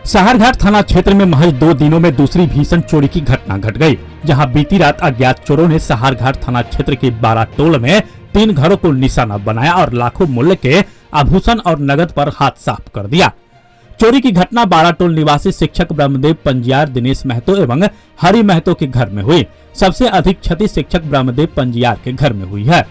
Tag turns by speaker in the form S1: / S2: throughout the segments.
S1: सहारघाट थाना क्षेत्र में महज 2 दिनों में दूसरी भीषण चोरी की घटना घट गई, जहां बीती रात अज्ञात चोरों ने सहारघाट थाना क्षेत्र के 12 टोल में 3 घरों को निशाना बनाया और लाखों मूल्य के आभूषण और नगद पर हाथ साफ कर दिया। चोरी की घटना 12 टोल निवासी शिक्षक ब्रह्मदेव पंजियार दिनेश महतो एवं हरि महतो के घर में हुई। सबसे अधिक क्षति शिक्षक ब्रह्मदेव पंजियार के घर में हुई है।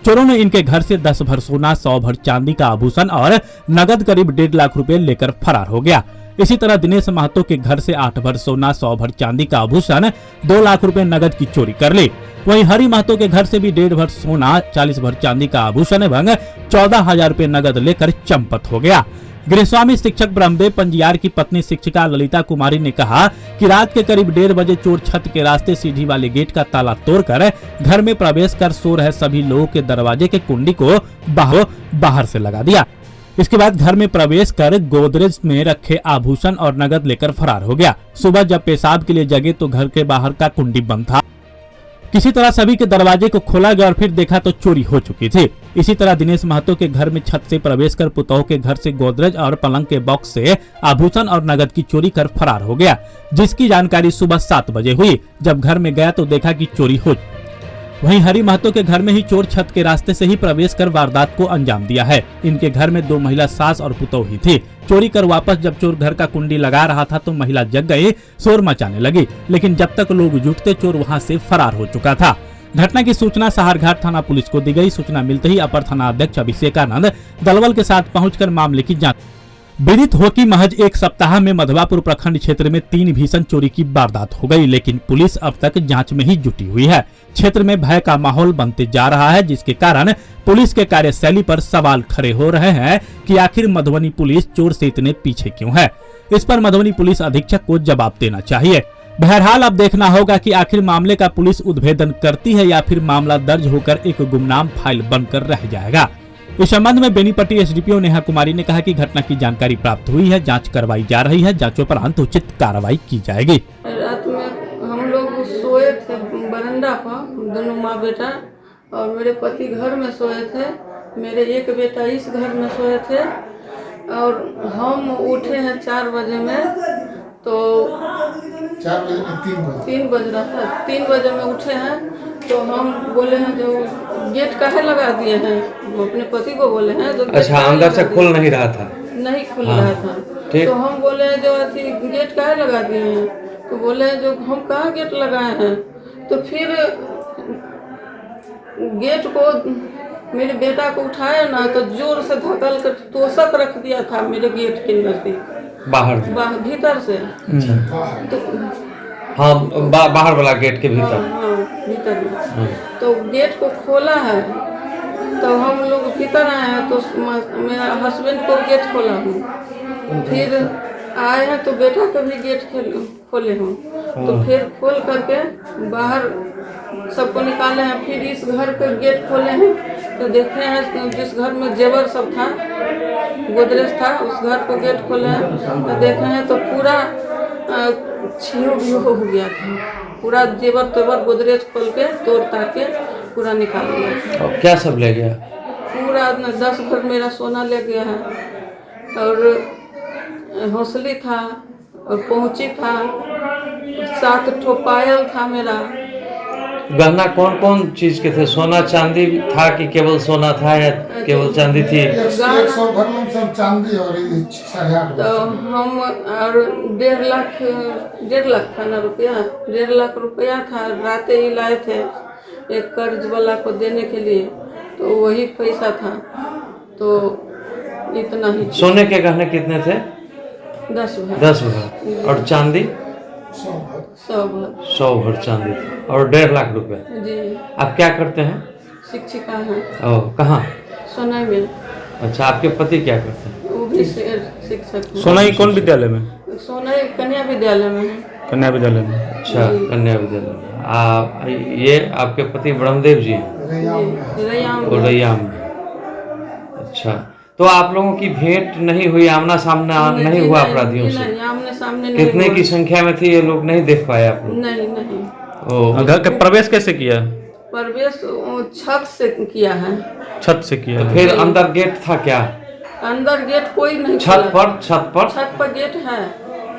S1: चोरों ने इनके घर से 10 भर सोना, 100 भर चांदी का आभूषण और नगद करीब 1.5 लाख रुपए लेकर फरार हो गया। इसी तरह दिनेश महतो के घर से 8 भर सोना, 100 भर चांदी का आभूषण, 2 लाख रुपए नगद की चोरी कर ली। वहीं हरि महतो के घर से भी 1.5 भर सोना, 40 भर चांदी का आभूषण एवं 14,000 रुपए नगद लेकर चंपत हो गया। गृहस्वामी शिक्षक ब्रह्मदेव पंजियार की पत्नी शिक्षिका ललिता कुमारी ने कहा कि रात के करीब 1:30 बजे चोर छत के रास्ते सीढ़ी वाले गेट का ताला तोड़कर घर में प्रवेश कर सो रहे सभी लोगों के दरवाजे के कुंडी को बाहर से लगा दिया। इसके बाद घर में प्रवेश कर गोदरेज में रखे आभूषण और नगद लेकर फरार हो गया। सुबह जब पेशाब के लिए जगे तो घर के बाहर का कुंडी बंद था। किसी तरह सभी के दरवाजे को खोला गया और फिर देखा तो चोरी हो चुकी थी। इसी तरह दिनेश महतो के घर में छत से प्रवेश कर पुतोह के घर से गोदरेज और पलंग के बॉक्स से आभूषण और नगद की चोरी कर फरार हो गया, जिसकी जानकारी सुबह 7 बजे हुई। जब घर में गया तो देखा कि चोरी हो। वहीं हरि महतो के घर में ही चोर छत के रास्ते से ही प्रवेश कर वारदात को अंजाम दिया है। इनके घर में 2 महिला सास और पुतोह ही थी। चोरी कर वापस जब चोर घर का कुंडी लगा रहा था तो महिला जग गई, शोर मचाने लगी, लेकिन जब तक लोग जुटते चोर वहां से फरार हो चुका था। घटना की सूचना सहारघाट थाना पुलिस को दी गई। सूचना मिलते ही अपर थाना अध्यक्ष अभिषेकानंद दलबल के साथ पहुंचकर मामले की जांच। विदित हो कि महज 1 सप्ताह में मधवापुर प्रखंड क्षेत्र में 3 भीषण चोरी की वारदात हो गई, लेकिन पुलिस अब तक जांच में ही जुटी हुई है। क्षेत्र में भय का माहौल बनते जा रहा है, जिसके कारण पुलिस के कार्यशैली पर सवाल खड़े हो रहे हैं कि आखिर मधुबनी पुलिस चोर से इतने पीछे क्यों है। इस पर मधुबनी पुलिस अधीक्षक को जवाब देना चाहिए। बहरहाल अब देखना होगा कि आखिर मामले का पुलिस उद्भेदन करती है या फिर मामला दर्ज होकर एक गुमनाम फाइल बनकर रह जाएगा। इस संबंध में बेनीपट्टी एसडीपीओ नेहा कुमारी ने कहा कि घटना की जानकारी प्राप्त हुई है, जांच करवाई जा रही है, जांचोपरांत उचित कार्रवाई की जाएगी।
S2: रात में हम लोग सोए थे बरंडा पर, दोनों माँ बेटा, और मेरे पति घर में सोए थे। मेरे एक बेटा इस घर में सोए थे और हम उठे हैं 4 बजे में, तो 3 बज रहा था। 3 बजे में उठे हैं तो हम बोले हैं जो गेट काहे लगा दिए हैं, अपने पति को बोले हैं जो
S3: अच्छा अंदर से खुल नहीं रहा था,
S2: नहीं खुल रहा था। तो हम बोले जो अथी गेट काहे लगा दिए हैं, तो बोले जो हम कहाँ गेट लगाए हैं। तो फिर गेट को मेरे बेटा को उठाया ना तो जोर से धकल कर तोशक रख दिया था मेरे गेट के नजदीक, बाहर भीतर से। तो
S3: हाँ बाहर वाला गेट के भीतर।
S2: हाँ भीतर में। तो गेट को खोला है तो हम लोग भीतर आए हैं तो मेरा हस्बैंड को गेट खोला हूँ। फिर आए हैं तो बेटा का भी गेट खोले हूँ। तो फिर खोल करके बाहर सबको निकाले हैं। फिर इस घर का गेट खोले हैं तो देखे हैं जिस घर में जेवर सब था, गोदरेज था, उस घर को गेट खोले हैं तो देखे हैं तो पूरा छीनो भी हो गया था। पूरा जेवर तेवर गोदरेज खोल के तोड़ ताड़ के पूरा निकाल दिया था।
S3: क्या सब ले गया?
S2: पूरा 10 भर मेरा सोना ले गया है और हौसली था और पहुंची था, 7 ठो पायल था मेरा।
S3: गहना कौन कौन चीज के थे? सोना चांदी था कि केवल सोना था या केवल चांदी थी?
S4: 100 भर में सब चांदी और 8.5
S2: तो हम और 1.5 लाख था ना रुपया, 1.5 लाख रुपया था। रात ही लाए थे एक कर्ज वाला को देने के लिए, तो वही पैसा था। तो इतना ही।
S3: सोने के गहने कितने थे?
S2: 10 भर।
S3: 10 भर। और चांदी?
S2: 100 भर।
S3: 100 भर चांदी और 1.5 लाख रुपए।
S2: जी।
S3: आप क्या करते हैं?
S2: शिक्षिका हैं।
S3: ओह, कहाँ?
S2: सोनाई में।
S3: अच्छा, आपके पति क्या करते हैं?
S2: वो भी शिक्षक हैं।
S1: सोनाई कौन विद्यालय में?
S2: सोनाई कन्या विद्यालय में है।
S1: कन्या विद्यालय में।
S3: अच्छा, कन्या विद्यालय में। ये आपके पति ब्रह्मदेव जी हैं? रैयाम में। अच्छा, तो आप लोगों की भेंट नहीं हुई, आमना सामना नहीं हुआ अपराधियों से?
S2: नहीं, आमने सामने
S3: कितने की संख्या में थी ये लोग, नहीं देख पाए आप लोग?
S2: नहीं।
S1: घर का प्रवेश कैसे किया?
S2: प्रवेश छत से किया है।
S1: छत से किया।
S3: तो फिर अंदर गेट था क्या?
S2: अंदर गेट कोई नहीं।
S3: छत पर
S2: गेट है।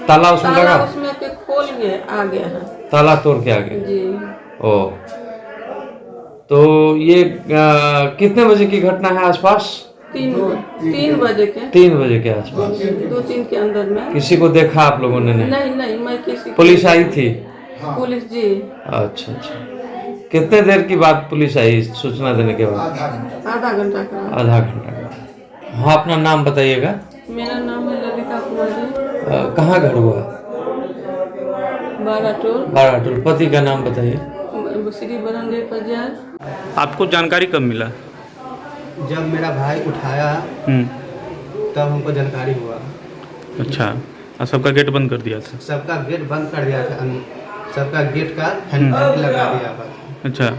S3: ताला उसमें
S2: ताला
S3: लगा?
S2: उसमें के खोल के आ गया है
S3: ताला तोड़ के आ गए?
S2: जी।
S3: ओ, तो ये कितने बजे की घटना है आसपास?
S2: 3 बजे के
S3: 3 बजे के आसपास।
S2: 2-3 के अंदर में।
S3: किसी को देखा आप लोगों ने? नहीं।
S2: नहीं मैं किसी
S3: पुलिस आई थी?
S2: पुलिस जी
S3: अच्छा अच्छा। कितने देर की बाद पुलिस आई सूचना देने के बाद?
S2: आधा घंटा का।
S3: आधा घंटा का। हाँ, अपना नाम बताइएगा।
S2: मेरा नाम है ललिता कुमारी।
S3: कहाँ घर हुआ?
S2: बाराटोल।
S3: बाराटोल। पति का नाम बताइए।
S2: श्री बरनदेव बाजार।
S1: आपको जानकारी कब मिला?
S5: जब मेरा भाई उठाया तब हमको जानकारी हुआ।
S1: अच्छा, और सबका गेट बंद कर दिया था?
S5: सबका गेट बंद कर दिया था, सबका गेट का हैंडल लगा दिया था।
S1: अच्छा।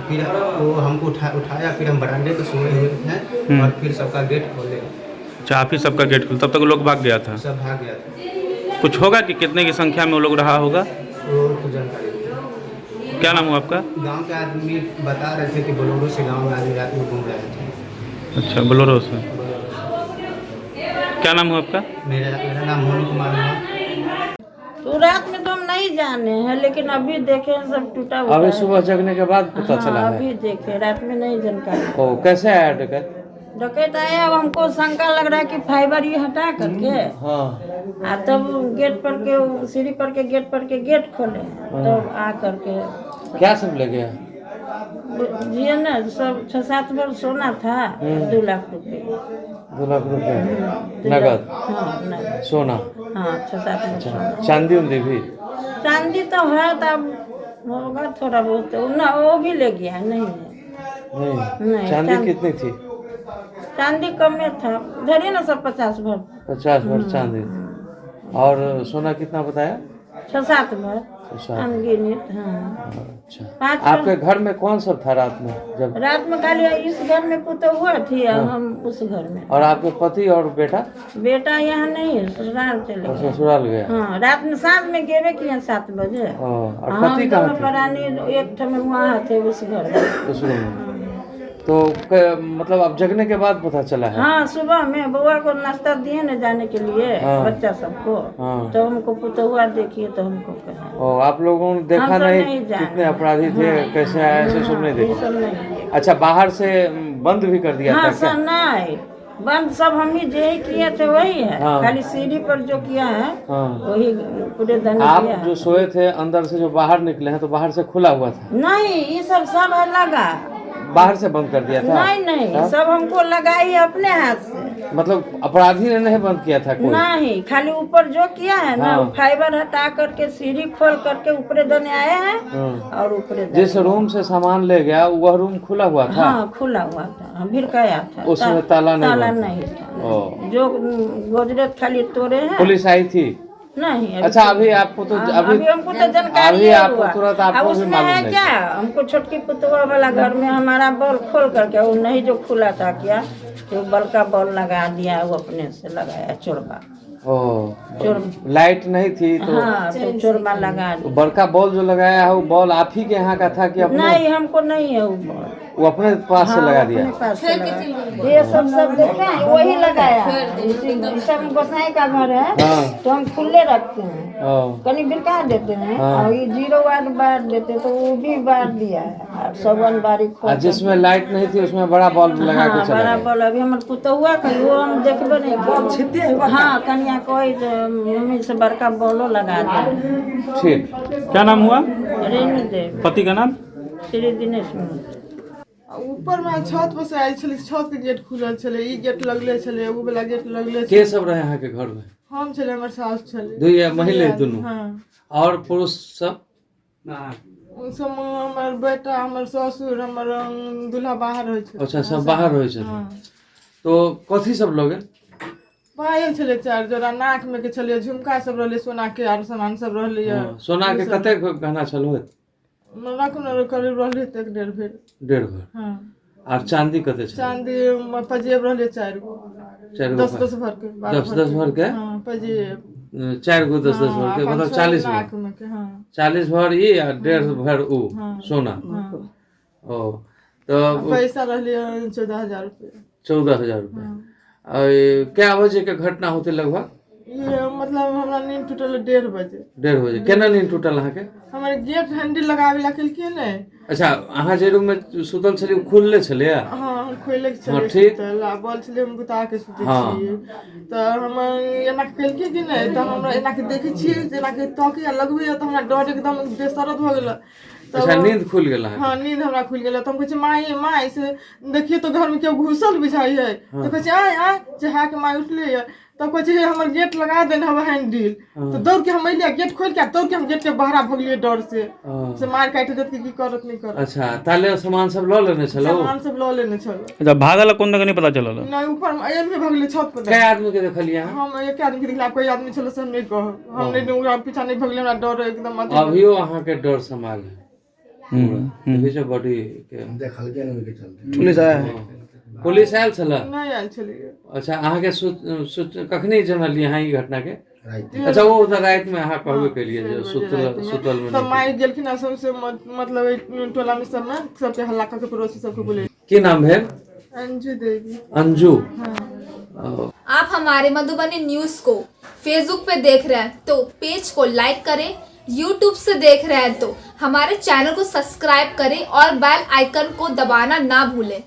S5: फिर वो हमको उठाया, फिर हम बरामदे पे सोए हुए थे और फिर सबका गेट खोले।
S1: अच्छा, आप ही सबका गेट खोल, तब तक लोग भाग गया था?
S5: सब भाग गया था।
S1: कुछ होगा कि कितने की संख्या में वो लोग रहा होगा?
S5: वो तो जानकारी नहीं।
S1: क्या नाम हुआ आपका?
S5: गांव के आदमी बता रहे थे कि बोलोरो से गांव में आदमी रात में घूम रहे थे।
S1: अच्छा, बोलेरो से। क्या नाम हुआ आपका?
S5: मेरा नाम मोनू कुमार हुआ।
S6: तो रात में तो हम नहीं जाने हैं, लेकिन अभी देखे हैं सब टूटा हुआ
S3: अभी
S6: है।
S3: सुबह जगने के बाद पता चला
S6: हाँ,
S3: है?
S6: अभी देखे, रात में नहीं जानकारी।
S3: ओ, कैसे आया डकैत?
S6: डकैत आया, अब हमको शंका लग रहा है कि फाइबर ये हटा करके
S3: हाँ।
S6: तब गेट पर के सीढ़ी पर के गेट खोले, तब आ करके
S3: क्या सब ले गया?
S6: ये ना सब 6-7 बार सोना था, 2 लाख रुपए।
S3: 2 लाख रुपए
S6: 2
S3: नगद?
S6: लाख, हाँ नगद।
S3: सोना?
S6: हाँ, 6-7 बार सोना।
S3: चांदी उंदी भी?
S6: चांदी तो है, तब होगा थोड़ा बहुत, ना वो भी ले गया है, नहीं है।
S3: नहीं। चांदी कितनी थी?
S6: चांदी कम में था, धरिए ना सब 50 भर।
S3: 50 भर चांदी। और सोना कितना बताया?
S6: 6-7 भर
S3: 7।
S6: अनगिनित। हाँ।
S3: अच्छा।
S6: 5
S3: आपके घर में कौन सब था रात में जब?
S6: रात में खाली इस घर में कुछ हुआ थी, हम उस घर में।
S3: और आपके पति और बेटा?
S6: बेटा यहाँ नहीं है, ससुराल चले
S3: और
S6: गए।
S3: ससुराल गया?
S6: हाँ, रात में साँझ में गेबे किए 7 बजे।
S3: और
S6: हम
S3: पति
S6: दोनों
S3: कहाँ थे?
S6: प्राणी एक ठो में वहाँ थे उस घर में।
S3: उस रूम में? तो मतलब अब जगने के बाद पता चला है?
S6: हाँ, सुबह में बउआ को नाश्ता दिए न जाने के लिए,
S3: हाँ।
S6: बच्चा सबको।
S3: हाँ।
S6: तो हमको पुतहुआ देखिए तो हमको कहा।
S3: ओ, आप लोगों ने देखा
S6: हम सब
S3: नहीं
S6: नहीं जाने।
S3: कितने अपराधी थे, कैसे आए, ऐसे सब नहीं
S6: ये
S3: देखा?
S6: सब नहीं देखे।
S3: अच्छा, बाहर से बंद भी कर दिया
S6: हाँ,
S3: था क्या?
S6: सब नहीं बंद, सब हम ही जो ही किए थे वही है।
S3: हाँ।
S6: खाली सीढ़ी पर जो किया है
S3: हाँ।
S6: वही पूरे दिन
S3: आप
S6: किया
S3: जो
S6: है।
S3: सोए थे अंदर से जो बाहर निकले हैं तो बाहर से खुला हुआ था?
S6: नहीं, ये सब है लगा।
S3: बाहर से बंद कर दिया था?
S6: नहीं,
S3: हाँ?
S6: सब हमको लगाई अपने हाथ से।
S3: मतलब अपराधी ने नहीं बंद किया था कोई?
S6: नहीं, खाली ऊपर जो किया है ना,
S3: हाँ।
S6: वो फाइबर हटा करके सीढ़ी खोल करके ऊपरे दने आए हैं
S3: हाँ।
S6: और ऊपरे दने।
S3: जिस रूम से सामान ले गया वह रूम खुला हुआ था?
S6: हाँ, खुला हुआ था, हम भी गया था।
S3: उसमें ताला नहीं
S6: ताला
S3: बंद था?
S6: नहीं था।
S3: ओ।
S6: जो गोदरेज खाली तोड़े हैं।
S3: पुलिस आई थी?
S6: नहीं,
S3: अच्छा, अभी आपको तो
S6: अभी हमको तो जानकारी
S3: अभी
S6: नहीं
S3: आपको
S6: हुआ।
S3: तुरंत
S6: अब
S3: आपको भी
S6: उसमें
S3: मालूम
S6: है
S3: नहीं
S6: क्या, हमको छोटकी पुतवा वाला घर में हमारा बॉल खोल करके, वो नहीं जो खुला था क्या, तो बल का बॉल लगा दिया, वो अपने से लगाया चोरबा।
S3: ओ, लाइट नहीं थी तो?
S6: हाँ, तो चोरबा लगा
S3: तो
S6: दिया।
S3: बड़का बॉल जो लगाया है वो बॉल आप ही के यहाँ का था कि अपने?
S6: नहीं, हमको नहीं है वो बॉल।
S3: वो अपने पास से लगा दिया?
S6: अपने पास से लगा। ये सब देखे हैं, वही लगाया। सब गोसाई का घर है,
S3: हाँ।
S6: तो हम खुले रखते हैं,
S3: ओ,
S6: कहीं बिरका देते हैं।
S3: हाँ।
S6: और ये 0 वाट बार देते तो वो भी बार दिया है, और सबन बारी खोल
S3: और जिसमें लाइट नहीं थी उसमें बड़ा बॉल लगा के चला
S6: बड़ा
S3: गया?
S6: बॉल अभी हमारे पुतहुआ का वो हम देखबे नहीं किए। हाँ, कन्या कोई मम्मी से बड़का बॉलो लगा दिया।
S3: ठीक।
S1: क्या नाम हुआ?
S6: रेणु देव।
S1: पति का नाम?
S6: श्री दिनेश मिश्र।
S7: ऊपर में छत पर से आयल छलै, छत के गेट खुलल छलै, ई गेट लगले छलै, उ वाला गेट लगले
S3: के सब रहे यहाँ के घर में?
S7: हम छलै, हमर सास छलै।
S3: दुइये महिला दोनों?
S7: हाँ,
S3: और पुरुष सब?
S7: उ सब हमर बेटा, हमर ससुर, हमर दूल्हा बाहर रहै छै।
S3: अच्छा, सब बाहर होइ छथिन।
S7: हाँ,
S3: तो कथी सब लोगे?
S7: पायल छलै 4 जोड़ा, नाक में के छलै, झुमका सब रहलै, सोना के आर सामान सब रहलै।
S3: सोना के कते गहना छलो?
S7: रखन करीब रहलै 1.5 भर।
S3: 1.5 भर।
S7: हाँ,
S3: और चांदी कते छलो?
S7: चांदी पजेब रहलै 4 गो,
S3: 4 गो?
S7: 10-10 भर के,
S3: 10-10 भर के?
S7: हाँ, पजेब
S3: 4 गो 10-10 भर के, मतलब 40 भर।
S7: नाक में के। हाँ,
S3: 40 भर ये और 1.5 भर उ सोना।
S7: हाँ।
S3: ओ, तो
S7: पैसा रहलै 14,000 रुपये।
S3: 14,000 रुपए। और क्या बजे के घटना होते लगभग?
S7: ये मतलब मतलब हमरा नींद टूटल 1:30 बजे।
S3: 1:30 बजे केना नींद टूटल अहाँ के?
S7: हमारे गेट हैंडल लगावे ला केलकिए ने।
S3: अच्छा अहाँ जे रूम में सुतल छली खुलले छले?
S7: हाँ हम खोले के
S3: हाँ,
S7: चले
S3: ठीक।
S7: सुतल बोल छले हम बुता के सुते
S3: हाँ।
S7: छिए तो हम एना केलकिए कि ने तो हमरा एना के देखे छिए जेना के तकिया लगबे त हमरा डर एकदम बेसरत भ गेल।
S3: अच्छा नींद खुल गेल अहाँ?
S7: हाँ नींद हमरा खुल गेल। तो हम कहे माई माई से देखिए तो घर में केओ घुसल बुझाई है। तो कहे आय आय चहा के माई उठले है तो कहे हमर गेट लगा देन हवा हैंडल। तो दौड़ के हम अइलिया गेट खोल के दौड़ के हम गेट के बाहर भगलिए डर से मार काट देत की करत नहीं करत।
S3: अच्छा ताले सामान सब ल लेने छलो?
S7: सामान सब ल लेने छलो।
S1: अच्छा भागल कौन तक नहीं पता चलल?
S7: नहीं ऊपर में में भगले छत पर।
S3: कै आदमी के देखलिए अहाँ?
S7: हम एक आदमी के देखला कोई आदमी छलो से हम नहीं कह हम नहीं ओकरा पीछा नहीं भगले हमरा डर एकदम मत।
S3: अभियो अहाँ के डर संभाल है पूरा बॉडी के
S4: देखल के नहीं के चलते
S5: पुलिस आया
S3: पुलिस आयल छल?
S7: नहीं आयल छलिए।
S3: अच्छा अहाँ के कखनी जानलिए अहाँ ई घटना के? अच्छा वो उधर रात में अहाँ कहबे केलिए जे सुतल में
S7: तो माई गेलखिन आ सबसे मतलब टोला में सब में सबके हल्ला करके पड़ोसी सबके बोले।
S3: की नाम है?
S7: अंजू देवी।
S3: अंजू।
S8: आप हमारे मधुबनी न्यूज को फेसबुक पे देख रहे हैं तो पेज को लाइक करें, यूट्यूब से देख रहे हैं तो हमारे चैनल को सब्सक्राइब करें और बेल आइकन को दबाना ना भूलें।